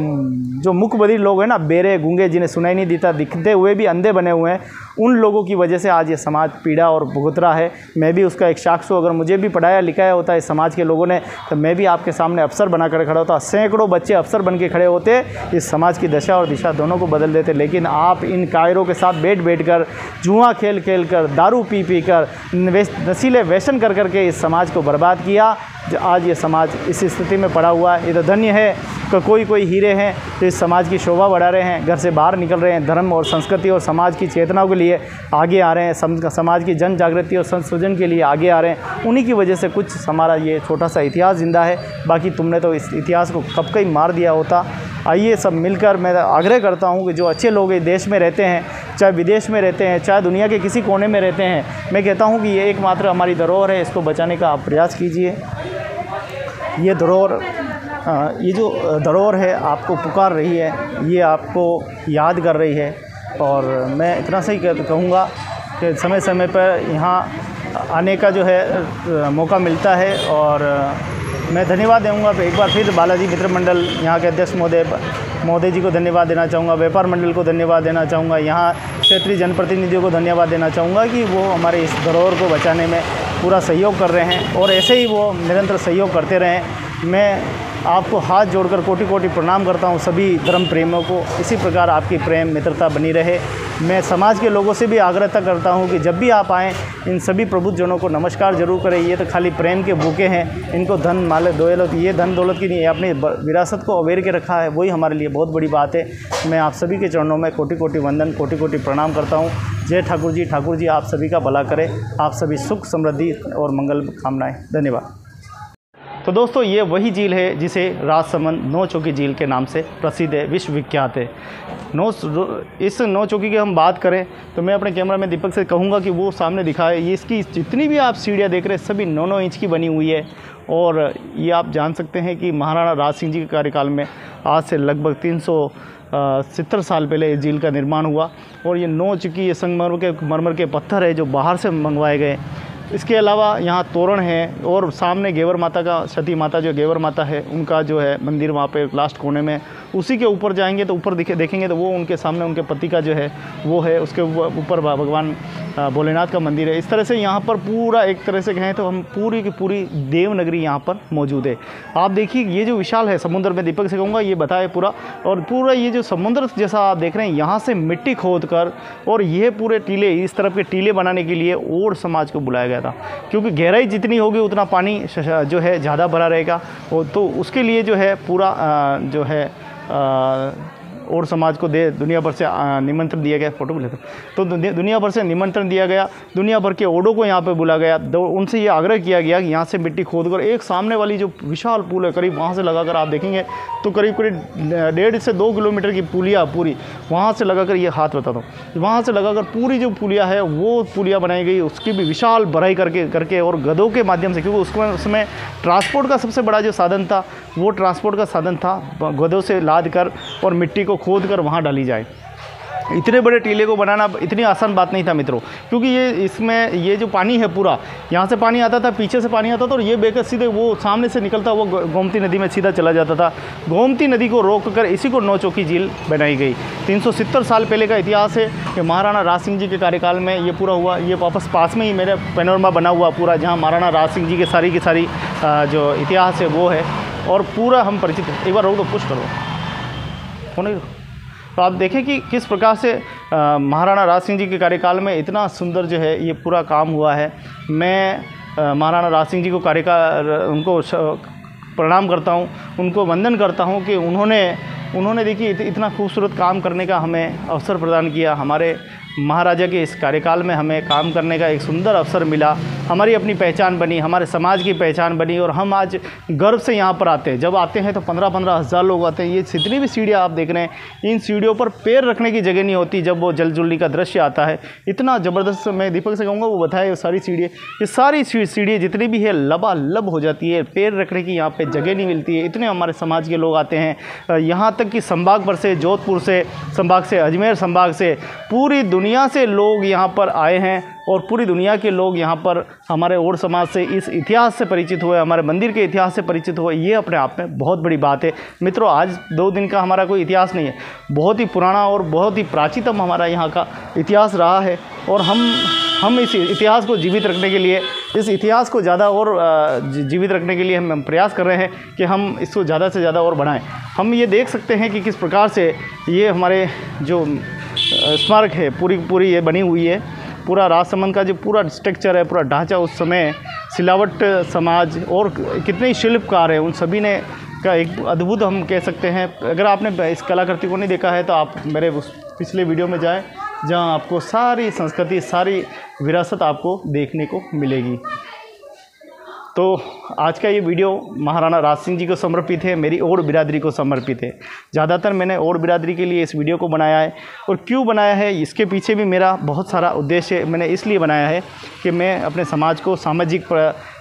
जो मुख बधिर लोग हैं ना, बेरे गूंगे, जिन्हें सुनाई नहीं देता, दिखते हुए भी अंधे बने हुए हैं, उन लोगों की वजह से आज ये समाज पीड़ा और भुगत रहा है। मैं भी उसका एक साक्ष्य हूँ। अगर मुझे भी पढ़ाया लिखाया होता है समाज के लोगों ने, तो मैं भी आपके सामने अफसर बनाकर खड़ा होता। सैकड़ों बच्चे अफसर बन के खड़े होते, इस समाज की दशा और दिशा दोनों को बदल देते। लेकिन आप इन कायरों के साथ बैठ कर, जुआ खेल कर, दारू पी कर, नशीले व्यसन कर करके इस समाज को बर्बाद किया। आज ये समाज इस स्थिति में पड़ा हुआ है। ये तो धन्य है कि कोई हीरे हैं जो इस समाज की शोभा बढ़ा रहे हैं, घर से बाहर निकल रहे हैं, धर्म और संस्कृति और समाज की चेतनाओं के लिए आगे आ रहे हैं, समाज की जन जागृति और संसृजन के लिए आगे आ रहे हैं। उन्हीं की वजह से कुछ हमारा ये छोटा सा इतिहास जिंदा है। बाकी तुमने तो इस इतिहास को कब का ही मार दिया होता। आइए सब मिलकर, मैं आग्रह करता हूँ कि जो अच्छे लोग इस देश में रहते हैं, चाहे विदेश में रहते हैं, चाहे दुनिया के किसी कोने में रहते हैं, मैं कहता हूँ कि ये एकमात्र हमारी धरोहर है। इसको बचाने का आप प्रयास कीजिए। ये धरोहर, ये जो धरोहर है आपको पुकार रही है, ये आपको याद कर रही है। और मैं इतना सही कहूँगा कि समय समय पर यहाँ आने का जो है मौका मिलता है। और मैं धन्यवाद दूँगा एक बार फिर बालाजी मित्र मंडल यहाँ के अध्यक्ष महोदय जी को धन्यवाद देना चाहूँगा, व्यापार मंडल को धन्यवाद देना चाहूँगा, यहाँ क्षेत्रीय जनप्रतिनिधियों को धन्यवाद देना चाहूँगा कि वो हमारे इस धरोहर को बचाने में पूरा सहयोग कर रहे हैं, और ऐसे ही वो निरंतर सहयोग करते रहें। मैं आपको हाथ जोड़कर कोटि कोटि प्रणाम करता हूँ सभी धर्म प्रेमियों को। इसी प्रकार आपकी प्रेम मित्रता बनी रहे। मैं समाज के लोगों से भी आग्रह करता हूँ कि जब भी आप आएँ इन सभी प्रबुद्धजनों को नमस्कार जरूर करें। ये तो खाली प्रेम के भूखे हैं, इनको धन माल दौलत, ये धन दौलत की नहीं है, अपनी विरासत को अवेयर के रखा है, वही हमारे लिए बहुत बड़ी बात है। मैं आप सभी के चरणों में कोटि कोटि वंदन, कोटि कोटि प्रणाम करता हूँ। जय ठाकुर जी आप सभी का भला करें, आप सभी सुख समृद्धि और मंगल कामनाएं। धन्यवाद। तो दोस्तों, ये वही झील है जिसे राजसमंद नौ चौकी झील के नाम से प्रसिद्ध है, विश्वविख्यात है। इस नौ चौकी की हम बात करें तो मैं अपने कैमरा में दीपक से कहूँगा कि वो सामने दिखाए। ये इसकी जितनी भी आप सीढ़ियाँ देख रहे हैं सभी 9-9 इंच की बनी हुई है। और ये आप जान सकते हैं कि महाराणा राज सिंह जी के कार्यकाल में आज से लगभग 370 साल पहले इस झील का निर्माण हुआ। और ये 9 चौकी ये संगमरमर के पत्थर है जो बाहर से मंगवाए गए। इसके अलावा यहाँ तोरण है और सामने गेवर माता का, सती माता जो गेवर माता है उनका जो है मंदिर वहाँ पे लास्ट कोने में। उसी के ऊपर जाएंगे तो ऊपर देखेंगे तो वो उनके सामने उनके पति का जो है वो है, उसके ऊपर भगवान भोलेनाथ का मंदिर है। इस तरह से यहाँ पर पूरा एक तरह से कहें तो हम पूरी की पूरी देवनगरी यहाँ पर मौजूद है। आप देखिए ये जो विशाल है समुद्र में, दीपक से कहूँगा ये बताए पूरा, और पूरा ये जो समुद्र जैसा आप देख रहे हैं यहाँ से मिट्टी खोद कर और ये पूरे टीले, इस तरफ के टीले बनाने के लिए ओड समाज को बुलाया गया था। क्योंकि गहराई जितनी होगी उतना पानी जो है ज़्यादा भरा रहेगा, तो उसके लिए जो है पूरा जो है और समाज को दुनिया भर से निमंत्रण दिया गया। फ़ोटो भी लेते तो दुनिया भर से निमंत्रण दिया गया, दुनिया भर के ओडों को यहाँ पे बुला गया। उनसे ये आग्रह किया गया कि यहाँ से मिट्टी खोदकर एक सामने वाली जो विशाल पुल है करीब वहाँ से लगाकर आप देखेंगे तो करीब 1.5 से 2 किलोमीटर की पुलिया पूरी वहाँ से लगाकर, ये हाथ बताता हूँ, वहाँ से लगाकर पूरी जो पुलिया है वो पुलिया बनाई गई। उसकी भी विशाल भराई करके और गधों के माध्यम से, क्योंकि उसमें ट्रांसपोर्ट का सबसे बड़ा जो साधन था वो ट्रांसपोर्ट का साधन था, गधों से लाद कर और मिट्टी को खोद कर वहाँ डाली जाए। इतने बड़े टीले को बनाना इतनी आसान बात नहीं था मित्रों, क्योंकि ये जो पानी है पूरा यहाँ से पानी आता था, पीछे से पानी आता था और ये बेकर सीधे वो सामने से निकलता वो गोमती नदी में सीधा चला जाता था। गोमती नदी को रोक कर इसी को नौ चौकी झील बनाई गई। 370 साल पहले का इतिहास है कि महाराणा राज सिंह जी के कार्यकाल में ये पूरा हुआ। ये वापस पास में ही मेरे पैनोरमा बना हुआ पूरा, जहाँ महाराणा राज सिंह जी के सारी की सारी जो इतिहास है वो है और पूरा हम परिचित। एक बार रोक दो, पुश करो होने। तो आप देखें कि किस प्रकार से महाराणा राज सिंह जी के कार्यकाल में इतना सुंदर जो है ये पूरा काम हुआ है। मैं महाराणा राज सिंह जी को उनको प्रणाम करता हूँ, उनको वंदन करता हूँ कि उन्होंने देखिए इतना खूबसूरत काम करने का हमें अवसर प्रदान किया। हमारे महाराजा के इस कार्यकाल में हमें काम करने का एक सुंदर अवसर मिला, हमारी अपनी पहचान बनी, हमारे समाज की पहचान बनी और हम आज गर्व से यहाँ पर आते हैं। जब आते हैं तो 15-15 हज़ार लोग आते हैं। ये जितनी भी सीढ़ियाँ आप देख रहे हैं, इन सीढ़ियों पर पैर रखने की जगह नहीं होती। जब वो जलजुल्ली का दृश्य आता है इतना ज़बरदस्त, मैं दीपक से कहूँगा वो बताए वो सारी सीढ़ियाँ, ये सारी सीढ़ियाँ जितनी भी है लबालब हो जाती है, पैर रखने की यहाँ पर जगह नहीं मिलती है। इतने हमारे समाज के लोग आते हैं, यहाँ तक कि संभाग भर से, जोधपुर से संभाग से, अजमेर संभाग से, पूरी दुनिया से लोग यहाँ पर आए हैं और पूरी दुनिया के लोग यहाँ पर हमारे ओड समाज से इस इतिहास से परिचित हुए, हमारे मंदिर के इतिहास से परिचित हुए। ये अपने आप में बहुत बड़ी बात है मित्रों। आज 2 दिन का हमारा कोई इतिहास नहीं है, बहुत ही पुराना और बहुत ही प्राचीनतम हमारा यहाँ का इतिहास रहा है और हम इस इतिहास को जीवित रखने के लिए, इस इतिहास को ज़्यादा और जीवित रखने के लिए हम प्रयास कर रहे हैं कि हम इसको ज़्यादा से ज़्यादा और बढ़ाएं। हम ये देख सकते हैं कि किस प्रकार से ये हमारे जो स्मारक है पूरी ये बनी हुई है। पूरा राजसमंद का जो पूरा स्ट्रक्चर है, पूरा ढांचा, उस समय सिलावट समाज और कितने ही शिल्पकार हैं, उन सभी ने का एक अद्भुत हम कह सकते हैं। अगर आपने इस कलाकृति को नहीं देखा है तो आप मेरे उस पिछले वीडियो में जाएं, जहां आपको सारी संस्कृति, सारी विरासत आपको देखने को मिलेगी। तो आज का ये वीडियो महाराणा राज सिंह जी को समर्पित है, मेरी ओड बिरादरी को समर्पित है। ज़्यादातर मैंने ओड बिरादरी के लिए इस वीडियो को बनाया है और क्यों बनाया है इसके पीछे भी मेरा बहुत सारा उद्देश्य मैंने इसलिए बनाया है कि मैं अपने समाज को सामाजिक,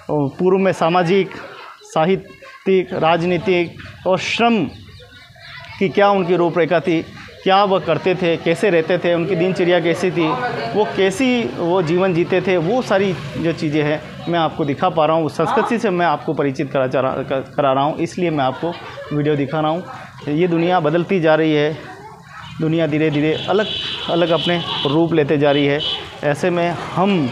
पूर्व में सामाजिक, साहित्यिक, राजनीतिक और श्रम की क्या उनकी रूपरेखा थी, क्या वह करते थे, कैसे रहते थे, उनकी दिनचर्या कैसी थी, वो जीवन जीते थे, वो सारी जो चीज़ें हैं मैं आपको दिखा पा रहा हूँ। उस संस्कृति से मैं आपको परिचित करा रहा हूँ, इसलिए मैं आपको वीडियो दिखा रहा हूँ। ये दुनिया बदलती जा रही है, दुनिया धीरे धीरे अलग अलग अपने रूप लेते जा रही है। ऐसे में हम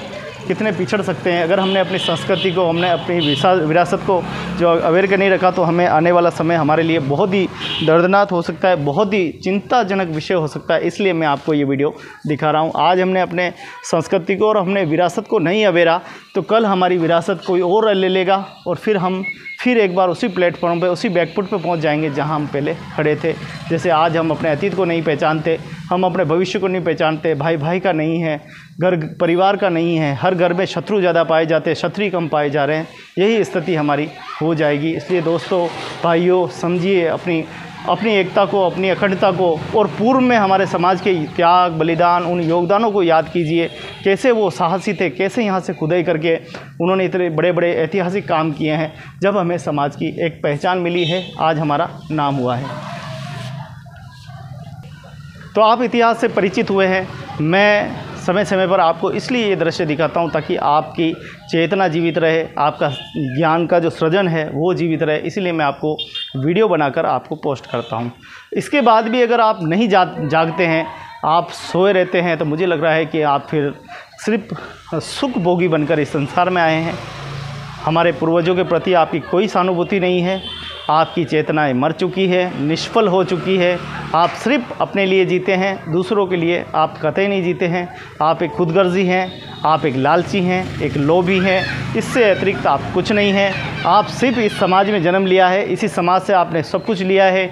कितने पिछड़ सकते हैं अगर हमने अपनी संस्कृति को, हमने अपनी विरासत को जो अवेयर कर नहीं रखा तो हमें आने वाला समय हमारे लिए बहुत ही दर्दनाक हो सकता है, बहुत ही चिंताजनक विषय हो सकता है। इसलिए मैं आपको ये वीडियो दिखा रहा हूँ। आज हमने अपने संस्कृति को और हमने विरासत को नहीं अवेरा तो कल हमारी विरासत कोई और ले लेगा और फिर एक बार उसी प्लेटफॉर्म पे, उसी बैकफुट पे पहुंच जाएंगे जहां हम पहले खड़े थे। जैसे आज हम अपने अतीत को नहीं पहचानते, हम अपने भविष्य को नहीं पहचानते, भाई भाई का नहीं है, घर परिवार का नहीं है, हर घर में शत्रु ज़्यादा पाए जाते हैं, क्षत्रिय कम पाए जा रहे हैं, यही स्थिति हमारी हो जाएगी। इसलिए दोस्तों, भाइयों, समझिए अपनी एकता को, अपनी अखंडता को, और पूर्व में हमारे समाज के त्याग, बलिदान, उन योगदानों को याद कीजिए। कैसे वो साहसी थे, कैसे यहाँ से खुदाई करके उन्होंने इतने बड़े बड़े ऐतिहासिक काम किए हैं। जब हमें समाज की एक पहचान मिली है, आज हमारा नाम हुआ है। तो आप इतिहास से परिचित हुए हैं। मैं समय समय पर आपको इसलिए ये दृश्य दिखाता हूँ ताकि आपकी चेतना जीवित रहे, आपका ज्ञान का जो सृजन है वो जीवित रहे। इसलिए मैं आपको वीडियो बनाकर आपको पोस्ट करता हूँ। इसके बाद भी अगर आप नहीं जागते हैं, आप सोए रहते हैं, तो मुझे लग रहा है कि आप फिर सिर्फ सुख भोगी बनकर इस संसार में आए हैं। हमारे पूर्वजों के प्रति आपकी कोई सहानुभूति नहीं है। आपकी चेतनाएं मर चुकी है, निष्फल हो चुकी है। आप सिर्फ अपने लिए जीते हैं, दूसरों के लिए आप कतई नहीं जीते हैं। आप एक खुदगर्जी हैं, आप एक लालची हैं, एक लोभी हैं। इससे अतिरिक्त आप कुछ नहीं हैं। आप सिर्फ इस समाज में जन्म लिया है, इसी समाज से आपने सब कुछ लिया है।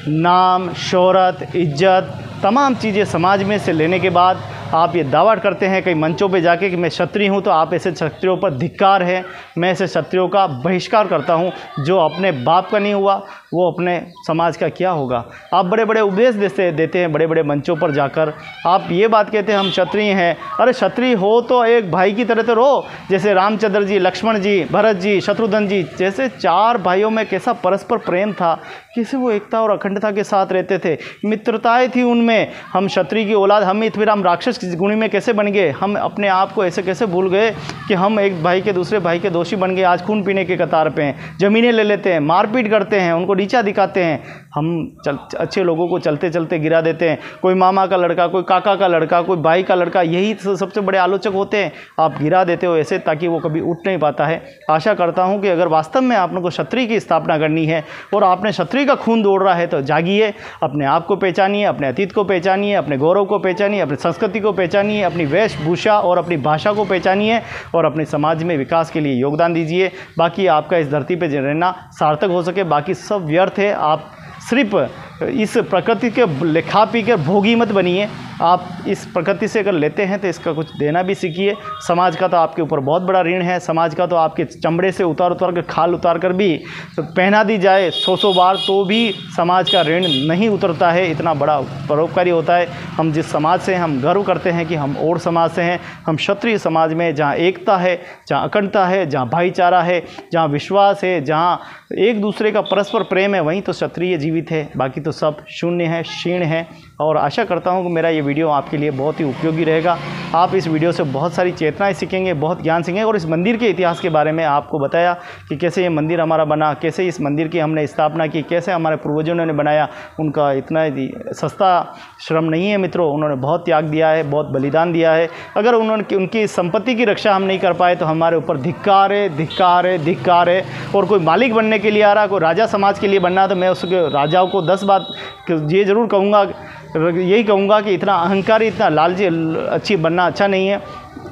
नाम, शोहरत, इज्जत, तमाम चीज़ें समाज में से लेने के बाद आप ये दावा करते हैं कई मंचों पे जाके कि मैं क्षत्रिय हूँ। तो आप ऐसे क्षत्रियों पर धिक्कार है। मैं ऐसे क्षत्रियों का बहिष्कार करता हूँ। जो अपने बाप का नहीं हुआ वो अपने समाज का क्या होगा। आप बड़े बड़े उपदेश देते हैं बड़े बड़े मंचों पर जाकर। आप ये बात कहते हैं हम क्षत्रिय हैं। अरे क्षत्रिय हो तो एक भाई की तरह तो रहो। जैसे रामचंद्र जी, लक्ष्मण जी, भरत जी, शत्रुघ्न जी जैसे 4 भाइयों में कैसा परस्पर प्रेम था, कैसे वो एकता और अखंडता के साथ रहते थे, मित्रताएँ थी उनमें। हम क्षत्रिय की औलाद, फिर हम राक्षस गुणी में कैसे बन गए। हम अपने आप को ऐसे कैसे भूल गए कि हम एक भाई के दूसरे भाई के दोषी बन गए। आज खून पीने के कतार पे हैं, ज़मीनें ले लेते हैं, मारपीट करते हैं, उनको नीचा दिखाते हैं। हम अच्छे लोगों को चलते चलते गिरा देते हैं। कोई मामा का लड़का, कोई काका का लड़का, कोई भाई का लड़का, यही सबसे बड़े आलोचक होते हैं। आप गिरा देते हो ऐसे ताकि वो कभी उठ नहीं पाता है। आशा करता हूँ कि अगर वास्तव में आप लोगों को क्षत्रिय की स्थापना करनी है और आपने क्षत्रिय का खून दौड़ रहा है तो जागिए, अपने आप को पहचानिए, अपने अतीत को पहचानिए, अपने गौरव को पहचानिए, अपनी संस्कृति को पहचानिए, अपनी वेशभूषा और अपनी भाषा को पहचानिए और अपने समाज में विकास के लिए योगदान दीजिए। बाकी आपका इस धरती पर रहना सार्थक हो सके, बाकी सब व्यर्थ है। आप सिर्फ इस प्रकृति के लेखा पी कर भोगी मत बनिए। आप इस प्रकृति से अगर लेते हैं तो इसका कुछ देना भी सीखिए। समाज का तो आपके ऊपर बहुत बड़ा ऋण है। समाज का तो आपके चमड़े से उतार कर खाल उतार कर भी तो पहना दी जाए 100 बार तो भी समाज का ऋण नहीं उतरता है। इतना बड़ा परोपकारी होता है। हम जिस समाज से हम गर्व करते हैं कि हम और समाज से हैं। हम क्षत्रिय समाज में जहाँ एकता है, जहाँ अखंडता है, जहाँ भाईचारा है, जहाँ विश्वास है, जहाँ एक दूसरे का परस्पर प्रेम है, वहीं तो क्षत्रिय जीवित है। बाकी तो सब शून्य है, क्षीण है। और आशा करता हूँ कि मेरा ये वीडियो आपके लिए बहुत ही उपयोगी रहेगा। आप इस वीडियो से बहुत सारी चेतनाएं सीखेंगे, बहुत ज्ञान सीखेंगे। और इस मंदिर के इतिहास के बारे में आपको बताया कि कैसे ये मंदिर हमारा बना, कैसे इस मंदिर की हमने स्थापना की, कैसे हमारे पूर्वजों ने बनाया। उनका इतना सस्ता श्रम नहीं है मित्रों, उन्होंने बहुत त्याग दिया है, बहुत बलिदान दिया है। अगर उनकी संपत्ति की रक्षा हम नहीं कर पाए तो हमारे ऊपर धिक्कार है, धिक्कार है, धिक्कार है। और कोई मालिक बनने के लिए आ रहा, कोई राजा समाज के लिए बनना, तो मैं उसके राजाओं को 10 बात ये ज़रूर कहूँगा, यही कहूँगा कि इतना अहंकारी, इतना लालची अच्छी बनना अच्छा नहीं है।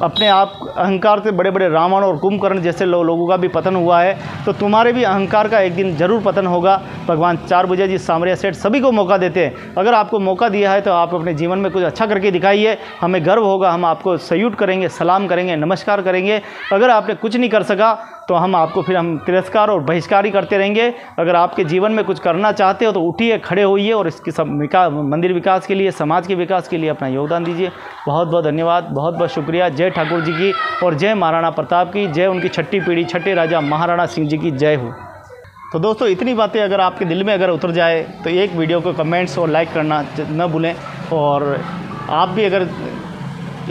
अपने आप अहंकार से बड़े बड़े रावण और कुंभकर्ण जैसे लोगों का भी पतन हुआ है, तो तुम्हारे भी अहंकार का एक दिन ज़रूर पतन होगा। भगवान चारभुजा जी, सामरिया सेठ सभी को मौका देते हैं। अगर आपको मौका दिया है तो आप अपने जीवन में कुछ अच्छा करके दिखाइए। हमें गर्व होगा, हम आपको सल्यूट करेंगे, सलाम करेंगे, नमस्कार करेंगे। अगर आपने कुछ नहीं कर सका तो हम आपको फिर हम तिरस्कार और बहिष्कार ही करते रहेंगे। अगर आपके जीवन में कुछ करना चाहते हो तो उठिए, खड़े होइए और इसकी सब मंदिर विकास के लिए, समाज के विकास के लिए अपना योगदान दीजिए। बहुत बहुत धन्यवाद, बहुत बहुत शुक्रिया। जय ठाकुर जी की और जय महाराणा प्रताप की, जय उनकी छठी पीढ़ी, छठे राजा महाराणा सिंह जी की जय हो। तो दोस्तों, इतनी बातें अगर आपके दिल में अगर उतर जाए तो एक वीडियो को कमेंट्स और लाइक करना न भूलें। और आप भी अगर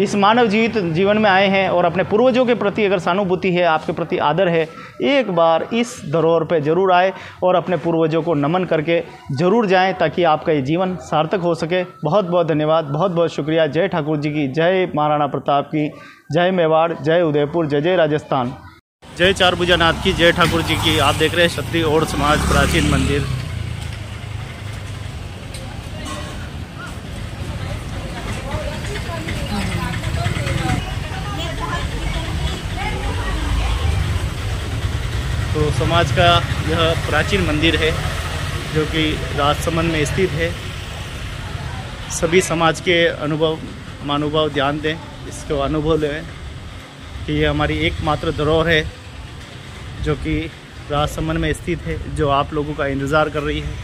इस मानव जीवन में आए हैं और अपने पूर्वजों के प्रति अगर सहानुभूति है, आपके प्रति आदर है, एक बार इस धरोहर पे ज़रूर आए और अपने पूर्वजों को नमन करके ज़रूर जाएं ताकि आपका ये जीवन सार्थक हो सके। बहुत बहुत धन्यवाद, बहुत बहुत शुक्रिया। जय ठाकुर जी की, जय महाराणा प्रताप की, जय मेवाड़, जय उदयपुर, जय जय राजस्थान। जय चार भुजानाथ की, जय ठाकुर जी की। आप देख रहे हैं क्षत्रिय और समाज प्राचीन मंदिर। तो समाज का यह प्राचीन मंदिर है जो कि राजसमंद में स्थित है। सभी समाज के अनुभव महानुभाव ध्यान दें, इसको अनुभव लें कि ये हमारी एकमात्र धरोहर है जो कि राजसमंद में स्थित है, जो आप लोगों का इंतज़ार कर रही है।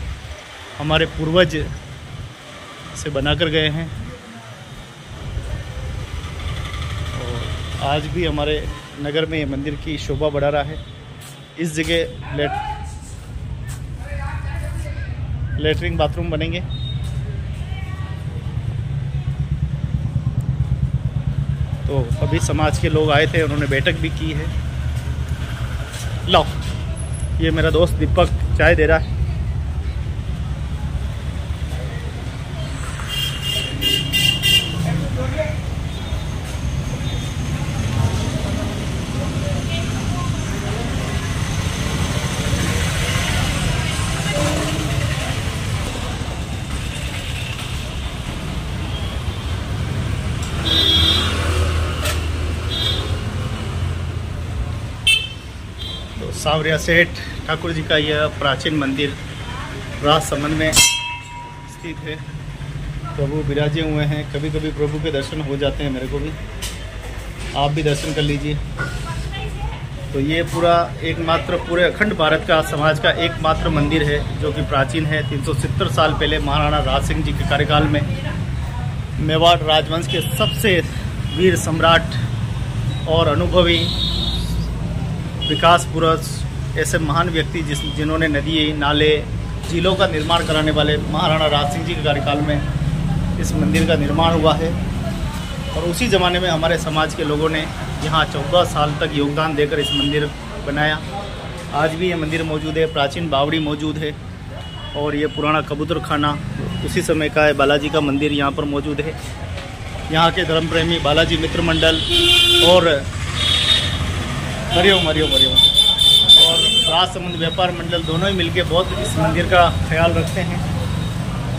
हमारे पूर्वज से बनाकर गए हैं और आज भी हमारे नगर में ये मंदिर की शोभा बढ़ा रहा है। इस जगह लेटरिन बाथरूम बनेंगे। तो अभी समाज के लोग आए थे, उन्होंने बैठक भी की है। लो, ये मेरा दोस्त दीपक चाय दे रहा है। सावरिया सेठ ठाकुर जी का यह प्राचीन मंदिर राजसमंद में स्थित है। प्रभु विराजे हुए हैं। कभी कभी प्रभु के दर्शन हो जाते हैं, मेरे को भी। आप भी दर्शन कर लीजिए। तो ये पूरा एकमात्र पूरे अखंड भारत का समाज का एकमात्र मंदिर है जो कि प्राचीन है। 370 साल पहले महाराणा राज सिंह जी के कार्यकाल में मेवाड़ राजवंश के सबसे वीर सम्राट और अनुभवी विकास पुरुष, ऐसे महान व्यक्ति जिन्होंने नदी, नाले, झीलों का निर्माण कराने वाले महाराणा राज सिंह जी के कार्यकाल में इस मंदिर का निर्माण हुआ है। और उसी ज़माने में हमारे समाज के लोगों ने यहाँ 14 साल तक योगदान देकर इस मंदिर बनाया। आज भी ये मंदिर मौजूद है। प्राचीन बावड़ी मौजूद है और ये पुराना कबूतर खाना उसी समय का है। बालाजी का मंदिर यहाँ पर मौजूद है। यहाँ के धर्म प्रेमी बालाजी मित्र मंडल और मरियम और राजसमंद व्यापार मंडल दोनों ही मिलके बहुत इस मंदिर का ख्याल रखते हैं।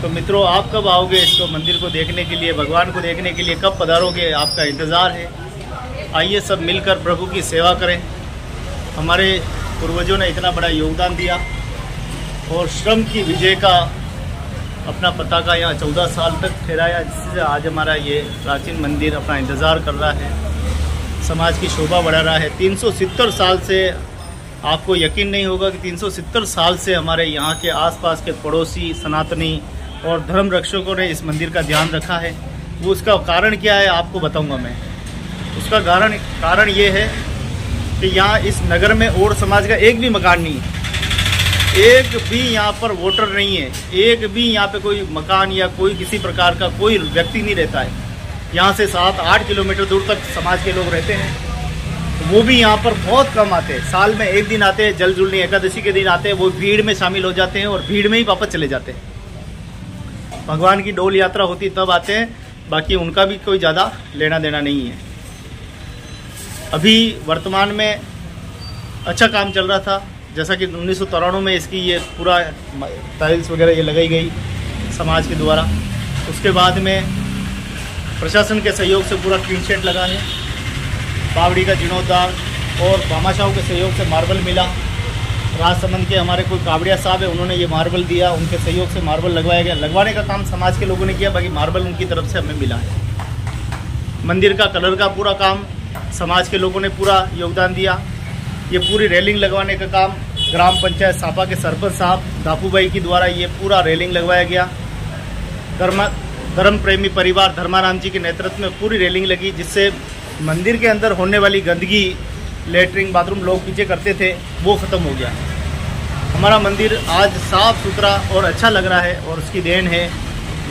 तो मित्रों, आप कब आओगे इसको मंदिर को देखने के लिए, भगवान को देखने के लिए कब पधारोगे, आपका इंतज़ार है। आइए सब मिलकर प्रभु की सेवा करें। हमारे पूर्वजों ने इतना बड़ा योगदान दिया और श्रम की विजय का अपना पताका यहाँ 14 साल तक फहराया, जिससे आज हमारा ये प्राचीन मंदिर अपना इंतज़ार कर रहा है, समाज की शोभा बढ़ा रहा है। 370 साल से, आपको यकीन नहीं होगा कि 370 साल से हमारे यहाँ के आसपास के पड़ोसी सनातनी और धर्म रक्षकों ने इस मंदिर का ध्यान रखा है। वो उसका कारण क्या है आपको बताऊंगा मैं। उसका कारण ये है कि यहाँ इस नगर में और समाज का एक भी मकान नहीं है, एक भी यहाँ पर वोटर नहीं है, एक भी यहाँ पे कोई मकान या कोई किसी प्रकार का कोई व्यक्ति नहीं रहता है। यहाँ से 7-8 किलोमीटर दूर तक समाज के लोग रहते हैं। वो भी यहाँ पर बहुत कम आते हैं। साल में एक दिन आते हैं, जल जुलनी एकादशी के दिन आते हैं। वो भीड़ में शामिल हो जाते हैं और भीड़ में ही वापस चले जाते हैं। भगवान की डोल यात्रा होती तब आते हैं, बाकी उनका भी कोई ज़्यादा लेना देना नहीं है। अभी वर्तमान में अच्छा काम चल रहा था, जैसा कि 1993 में इसकी ये पूरा टाइल्स वगैरह ये लगाई गई समाज के द्वारा। उसके बाद में प्रशासन के सहयोग से पूरा टीन शेड लगा है। बावड़ी का जीर्णोद्धार और भामाशाहों के सहयोग से मार्बल मिला। राजसमंद के हमारे कोई कावड़िया साहब है, उन्होंने ये मार्बल दिया, उनके सहयोग से मार्बल लगवाया गया। लगवाने का काम समाज के लोगों ने किया, बाकी मार्बल उनकी तरफ से हमें मिला है। मंदिर का कलर का पूरा काम समाज के लोगों ने पूरा योगदान दिया। ये पूरी रेलिंग लगवाने का काम ग्राम पंचायत सापा के सरपंच साहब दापू भाई के द्वारा ये पूरा रेलिंग लगवाया गया। धर्म प्रेमी परिवार धर्माराम जी के नेतृत्व में पूरी रेलिंग लगी, जिससे मंदिर के अंदर होने वाली गंदगी, लेटरिन बाथरूम लोग पीछे करते थे, वो ख़त्म हो गया। हमारा मंदिर आज साफ़ सुथरा और अच्छा लग रहा है और उसकी देन है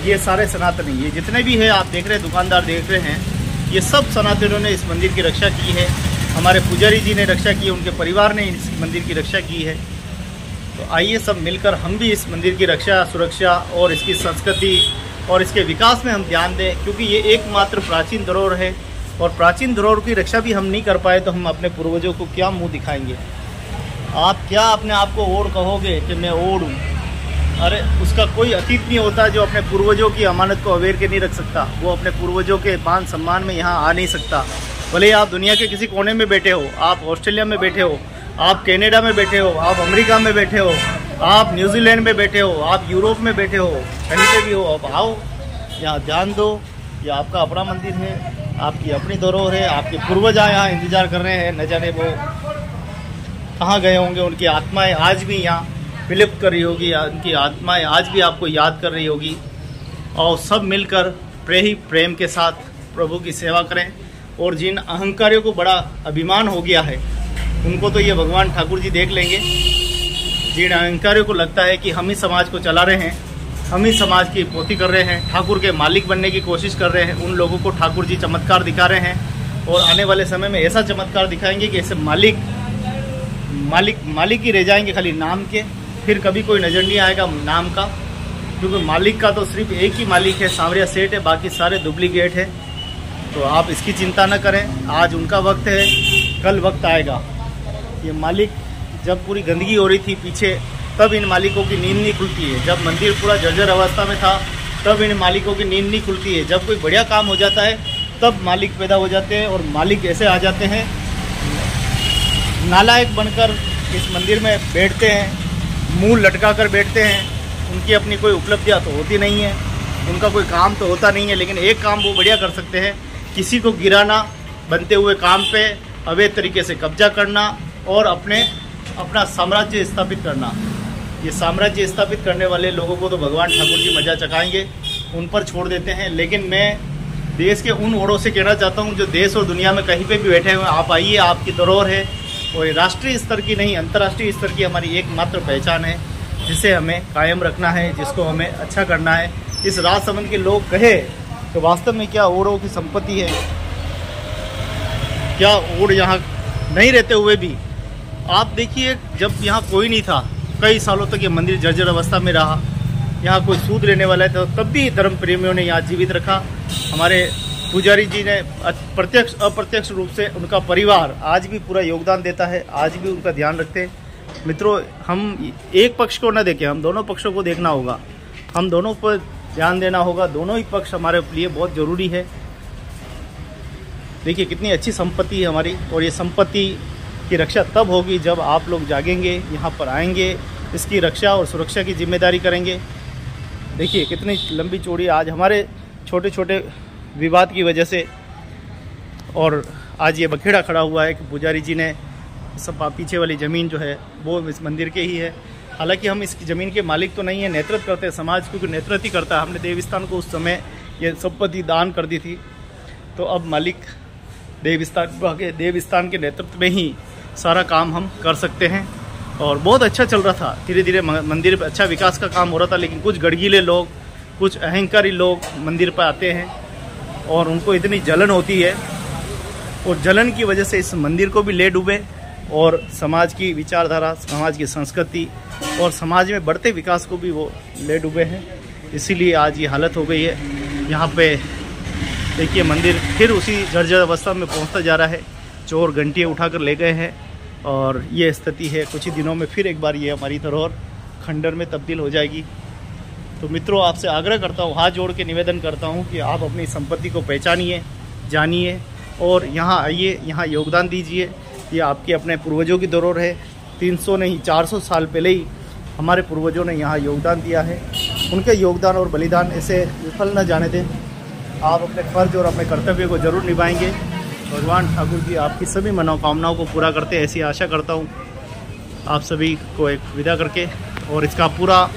ये सारे सनातनी। ये जितने भी है आप देख रहे हैं, दुकानदार देख रहे हैं, ये सब सनातनियों ने इस मंदिर की रक्षा की है। हमारे पुजारी जी ने रक्षा की है, उनके परिवार ने इस मंदिर की रक्षा की है। तो आइए सब मिलकर हम भी इस मंदिर की रक्षा, सुरक्षा और इसकी संस्कृति और इसके विकास में हम ध्यान दें, क्योंकि ये एकमात्र प्राचीन धरोहर है और प्राचीन धरोहर की रक्षा भी हम नहीं कर पाए तो हम अपने पूर्वजों को क्या मुंह दिखाएंगे। आप क्या अपने आप को ओढ़ कहोगे कि मैं ओढ़ हूँ? अरे उसका कोई अतीत नहीं होता जो अपने पूर्वजों की अमानत को अवेयर के नहीं रख सकता। वो अपने पूर्वजों के मान सम्मान में यहाँ आ नहीं सकता। भले ही आप दुनिया के किसी कोने में बैठे हो, आप ऑस्ट्रेलिया में बैठे हो, आप कनाडा में बैठे हो, आप अमेरिका में बैठे हो, आप न्यूजीलैंड में बैठे हो, आप यूरोप में बैठे हो, कहीं पे भी हो, आप आओ यहाँ ध्यान दो। ये आपका अपना मंदिर है, आपकी अपनी धरोहर है। आपके पूर्वज यहाँ इंतजार कर रहे हैं, न जाने वो कहाँ गए होंगे। उनकी आत्माएं आज भी यहाँ विलुप्त कर रही होगी, उनकी आत्माएं आज भी आपको याद कर रही होगी। और सब मिलकर प्रेम के साथ प्रभु की सेवा करें। और जिन अहंकारियों को बड़ा अभिमान हो गया है उनको तो ये भगवान ठाकुर जी देख लेंगे। जिन अहंकारियों को लगता है कि हम ही समाज को चला रहे हैं, हम ही समाज की पोती कर रहे हैं, ठाकुर के मालिक बनने की कोशिश कर रहे हैं, उन लोगों को ठाकुर जी चमत्कार दिखा रहे हैं। और आने वाले समय में ऐसा चमत्कार दिखाएंगे कि ऐसे मालिक ही रह जाएंगे खाली नाम के। फिर कभी कोई नज़र नहीं आएगा नाम का, क्योंकि मालिक का तो सिर्फ एक ही मालिक है, सांवरिया सेठ है, बाकी सारे डुप्लीकेट है। तो आप इसकी चिंता न करें, आज उनका वक्त है, कल वक्त आएगा। ये मालिक जब पूरी गंदगी हो रही थी पीछे, तब इन मालिकों की नींद नहीं खुलती है। जब मंदिर पूरा जर्जर अवस्था में था तब इन मालिकों की नींद नहीं खुलती है। जब कोई बढ़िया काम हो जाता है तब मालिक पैदा हो जाते हैं। और मालिक ऐसे आ जाते हैं, नालायक बनकर इस मंदिर में बैठते हैं, मुंह लटका कर बैठते हैं। उनकी अपनी कोई उपलब्धियाँ तो होती नहीं है, उनका कोई काम तो होता नहीं है, लेकिन एक काम वो बढ़िया कर सकते हैं, किसी को गिराना, बनते हुए काम पे अवैध तरीके से कब्जा करना और अपना साम्राज्य स्थापित करना। ये साम्राज्य स्थापित करने वाले लोगों को तो भगवान ठाकुर जी मजा चखाएंगे, उन पर छोड़ देते हैं। लेकिन मैं देश के उन ओरों से कहना चाहता हूँ जो देश और दुनिया में कहीं पे भी बैठे हुए, आप आइए, आपकी धरोहर है। और ये राष्ट्रीय स्तर की नहीं, अंतर्राष्ट्रीय स्तर की हमारी एकमात्र पहचान है, जिसे हमें कायम रखना है, जिसको हमें अच्छा करना है। इस राजसमंद के लोग कहे तो वास्तव में क्या ओरों की संपत्ति है, क्या ओर यहाँ नहीं रहते हुए भी। आप देखिए, जब यहाँ कोई नहीं था, कई सालों तक ये मंदिर जर्जर अवस्था में रहा, यहाँ कोई सूद लेने वाला था, तब भी धर्म प्रेमियों ने यहाँ जीवित रखा। हमारे पुजारी जी ने प्रत्यक्ष अप्रत्यक्ष रूप से, उनका परिवार आज भी पूरा योगदान देता है, आज भी उनका ध्यान रखते हैं। मित्रों, हम एक पक्ष को न देखें, हम दोनों पक्षों को देखना होगा, हम दोनों पर ध्यान देना होगा। दोनों ही पक्ष हमारे लिए बहुत ज़रूरी है। देखिए कितनी अच्छी संपत्ति है हमारी, और ये संपत्ति की रक्षा तब होगी जब आप लोग जागेंगे, यहाँ पर आएंगे, इसकी रक्षा और सुरक्षा की जिम्मेदारी करेंगे। देखिए कितनी लंबी चौड़ी आज हमारे छोटे छोटे विवाद की वजह से, और आज ये बखेड़ा खड़ा हुआ है कि पुजारी जी ने सब पीछे वाली ज़मीन जो है वो इस मंदिर के ही है। हालांकि हम इस ज़मीन के मालिक तो नहीं है, नेतृत्व करते हैं, समाज क्योंकि नेतृत्व ही करता है। हमने देवस्थान को उस समय ये संपत्ति दान कर दी थी, तो अब मालिक देवस्थान के नेतृत्व में ही सारा काम हम कर सकते हैं। और बहुत अच्छा चल रहा था, धीरे धीरे मंदिर पर अच्छा विकास का काम हो रहा था। लेकिन कुछ गड़गीले लोग, कुछ अहंकारी लोग मंदिर पर आते हैं और उनको इतनी जलन होती है, और जलन की वजह से इस मंदिर को भी ले डूबे, और समाज की विचारधारा, समाज की संस्कृति और समाज में बढ़ते विकास को भी वो ले डूबे हैं। इसीलिए आज ये हालत हो गई है। यहाँ पे देखिए मंदिर फिर उसी जर्जर अवस्था में पहुँचता जा रहा है। चोर घंटियाँ उठाकर ले गए हैं, और ये स्थिति है। कुछ ही दिनों में फिर एक बार ये हमारी धरोहर खंडर में तब्दील हो जाएगी। तो मित्रों, आपसे आग्रह करता हूँ, हाथ जोड़ के निवेदन करता हूँ कि आप अपनी संपत्ति को पहचानिए, जानिए और यहाँ आइए, यहाँ योगदान दीजिए। ये आपके अपने पूर्वजों की धरोहर है। 300 नहीं 400 साल पहले ही हमारे पूर्वजों ने यहाँ योगदान दिया है। उनके योगदान और बलिदान ऐसे विफल न जाने दें। आप अपने फर्ज और अपने कर्तव्य को जरूर निभाएंगे। भगवान ठाकुर जी आपकी सभी मनोकामनाओं को पूरा करते हैं, ऐसी आशा करता हूँ। आप सभी को एक विदा करके, और इसका पूरा,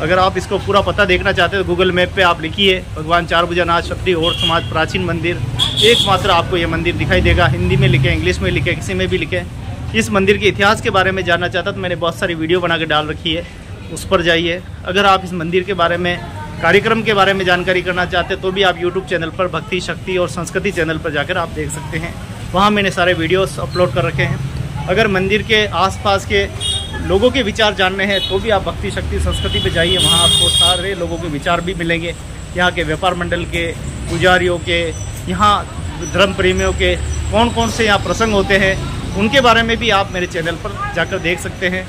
अगर आप इसको पूरा पता देखना चाहते हो तो गूगल मैप पे आप लिखिए भगवान चारभुजानाथ क्षत्रिय और समाज प्राचीन मंदिर, एकमात्र आपको ये मंदिर दिखाई देगा। हिंदी में लिखे, इंग्लिश में लिखे, किसी में भी लिखे। इस मंदिर के इतिहास के बारे में जानना चाहता तो मैंने बहुत सारी वीडियो बना के डाल रखी है, उस पर जाइए। अगर आप इस मंदिर के बारे में, कार्यक्रम के बारे में जानकारी करना चाहते तो भी आप यूट्यूब चैनल पर भक्ति शक्ति और संस्कृति चैनल पर जाकर आप देख सकते हैं। वहाँ मैंने सारे वीडियोस अपलोड कर रखे हैं। अगर मंदिर के आसपास के लोगों के विचार जानने हैं तो भी आप भक्ति शक्ति संस्कृति पे जाइए, वहाँ आपको सारे लोगों के विचार भी मिलेंगे। यहाँ के व्यापार मंडल के, पुजारियों के, यहाँ धर्म प्रेमियों के कौन कौन से यहाँ प्रसंग होते हैं, उनके बारे में भी आप मेरे चैनल पर जाकर देख सकते हैं।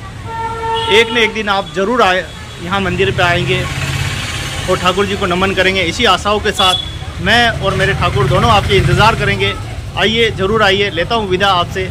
एक न एक दिन आप ज़रूर यहाँ मंदिर पे आएंगे और ठाकुर जी को नमन करेंगे। इसी आशाओं के साथ मैं और मेरे ठाकुर दोनों आपके इंतज़ार करेंगे। आइए, ज़रूर आइए। लेता हूँ विदा आपसे।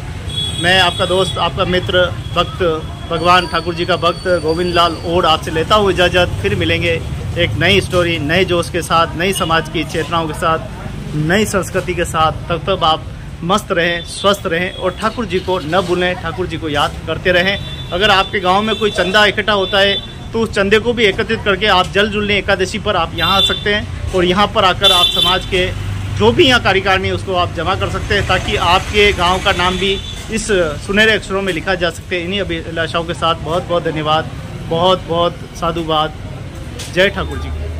मैं आपका दोस्त, आपका मित्र, भक्त, भगवान ठाकुर जी का भक्त गोविंद लाल ओड आपसे लेता हूँ इजाज़त। फिर मिलेंगे एक नई स्टोरी, नए जोश के साथ, नई समाज की चेतनाओं के साथ, नई संस्कृति के साथ। तब तक आप मस्त रहें, स्वस्थ रहें और ठाकुर जी को न भूलें, ठाकुर जी को याद करते रहें। अगर आपके गांव में कोई चंदा इकट्ठा होता है तो उस चंदे को भी एकत्रित करके आप जल जुलने एकादशी पर आप यहाँ आ सकते हैं और यहाँ पर आकर आप समाज के जो भी यहाँ कार्यकारिणी है उसको आप जमा कर सकते हैं, ताकि आपके गांव का नाम भी इस सुनहरे अक्षरों में लिखा जा सकते हैं। इन्हीं अभिलाषाओं के साथ बहुत बहुत धन्यवाद, बहुत बहुत साधुवाद। जय ठाकुर जी की।